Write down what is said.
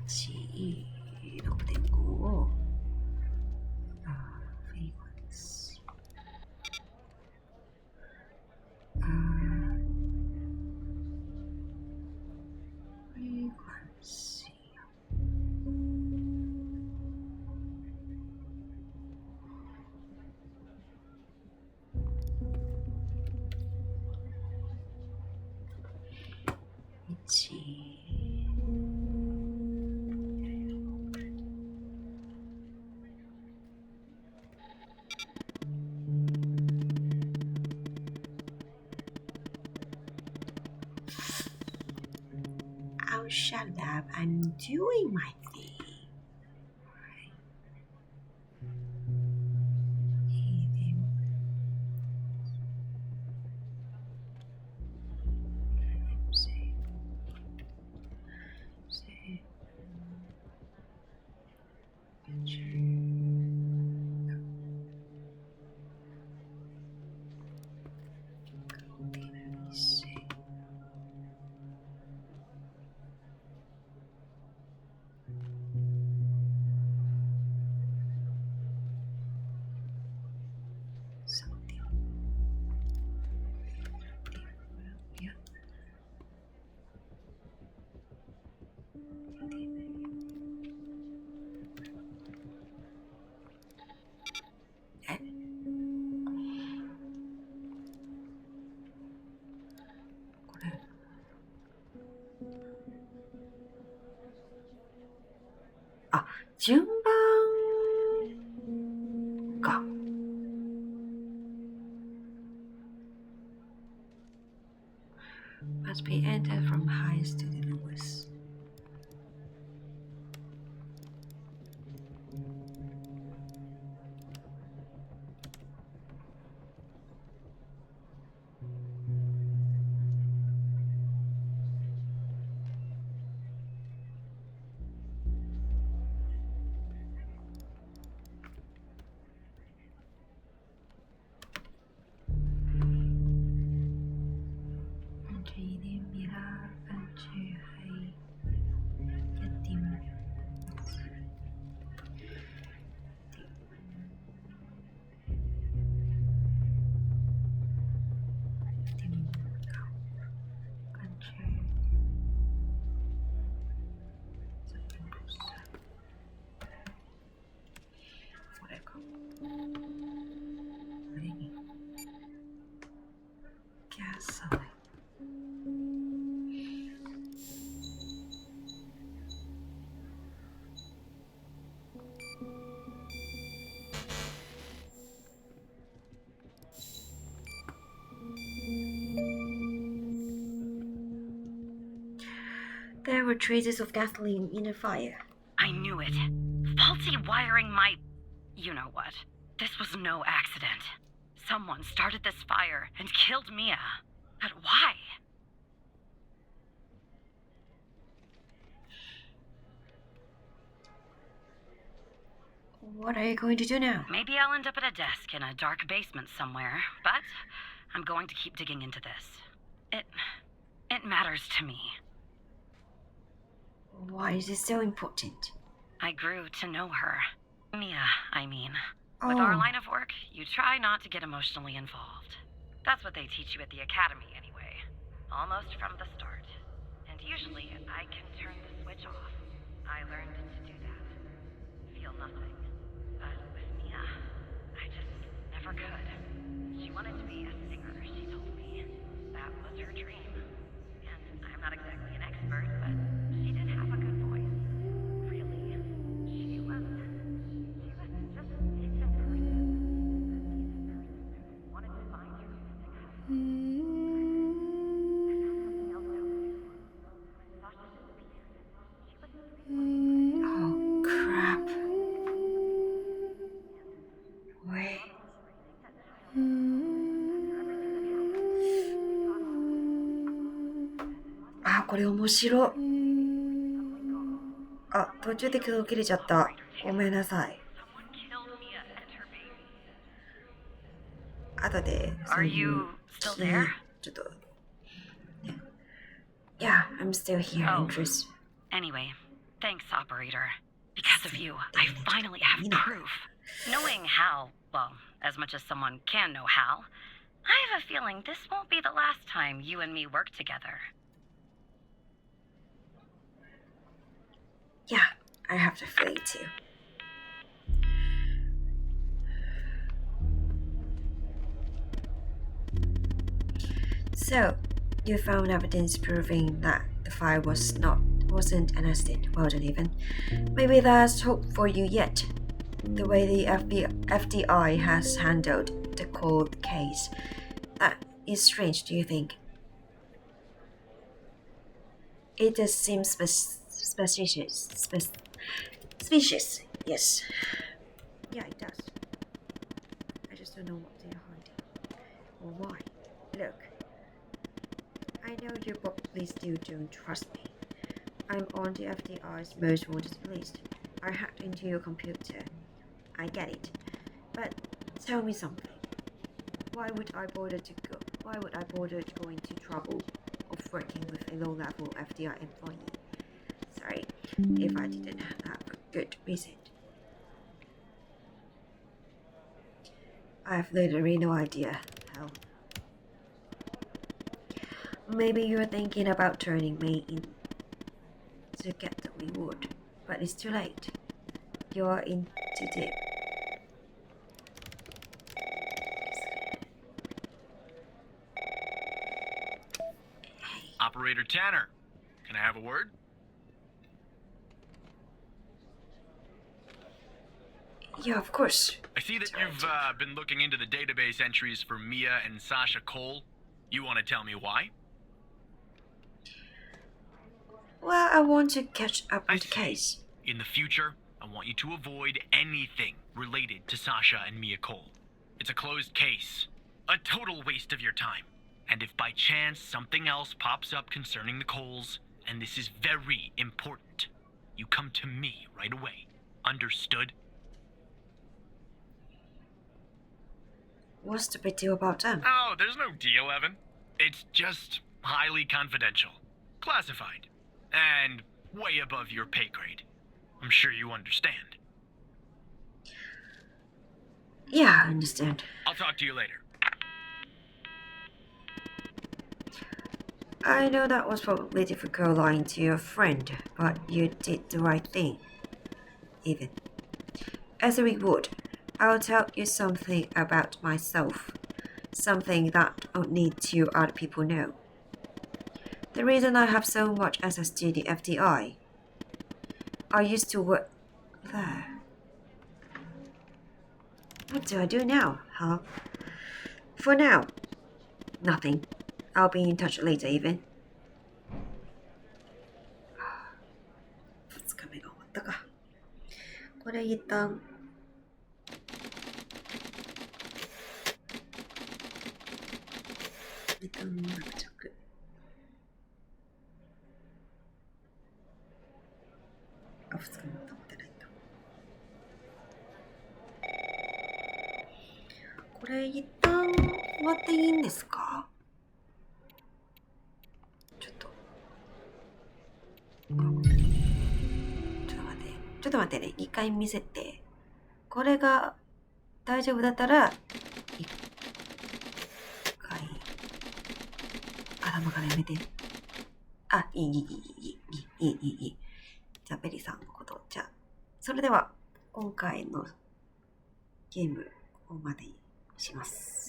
6.5をフリークエンシーフリークエンシーOh, shut up. I'm doing my thing.あ、順番か。Must be entered from highest to the lowest. There were traces of gasoline in the fire. I knew it. Faulty wiring my... You know what. This was no accident. Someone started this fire and killed Mia. But why? What are you going to do now? Maybe I'll end up at a desk in a dark basement somewhere, but I'm going to keep digging into this. It matters to me. Why is it so important? I grew to know her. Mia, I mean. With our line of work, you try not to get emotionally involved. That's what they teach you at the academy anyway. Almost from the start. And usually, I can turn the switch off. I learned to do that. Feel nothing. But with Mia, I just never could. She wanted to be a singer, she told me. That was her dream. And I'm not exactly an expert, but she did have a good voice. Really. She was just a decent person. Wanted to find her music husband. I found something else out there. Thought she should be here. She was really Oh, crap. Wait.あ、これ面白い。あ、途中で切れちゃった。ごめんなさい。後でそういうちょっと。Yeah, I'm still here, Interest. Anyway, Thanks, operator. Because of you, I finally have proof. Knowing Hal, well, as much as someone can know Hal, I have a feeling this won't be the last time you and me work together. Yeah, I have the feeling too. So, you found evidence proving that the fire wasn't an accident. Well done, even. Maybe there's hope for you yet. The way the FDI has handled the cold case, that is strange, do you think? It does seem suspicious. Suspicious, yes. Yeah, it does. I just don't know what they are hiding. Or why. Look. I know you probably still don't trust me. I'm on the FDI's most wanted list. I hacked into your computer. I get it. But tell me something. Why would I bother to go into trouble of working with a low-level FDI employee? Sorry, if I didn't have a good reason. I have literally no idea how. Maybe you're thinking about turning me in to get the reward, but it's too late. You're in too deep. Operator Tanner, can I have a word? Yeah, of course. I see that you've been looking into the database entries for Mia and Sasha Cole. You want to tell me why? Well, I want to catch up on the case. In the future, I want you to avoid anything related to Sasha and Mia Cole. It's a closed case. A total waste of your time. And if by chance something else pops up concerning the Coles, and this is very important, you come to me right away. Understood? What's the big deal about them? Oh, there's no deal, Evan. It's just highly confidential. Classified. And way above your pay grade. I'm sure you understand. Yeah, I understand. I'll talk to you later. I know that was probably difficult lying to your friend, but you did the right thing. Even. As a reward, I'll tell you something about myself. Something that only 2 other people know. The reason I have so much access to the FDI. I used to work there. What do I do now, huh? For now, nothing. I'll be in touch later, even. 2日目が終わったか。これ一旦長着。あ、2日目も溜まってないんだ。これ一旦終わっていいんですか？ちょっと待ってね。一回見せて。これが大丈夫だったら、一回、頭からやめて。あ、いい。じゃあ、ベリーさんのこと。じゃあ、それでは、今回のゲーム、ここまでにします。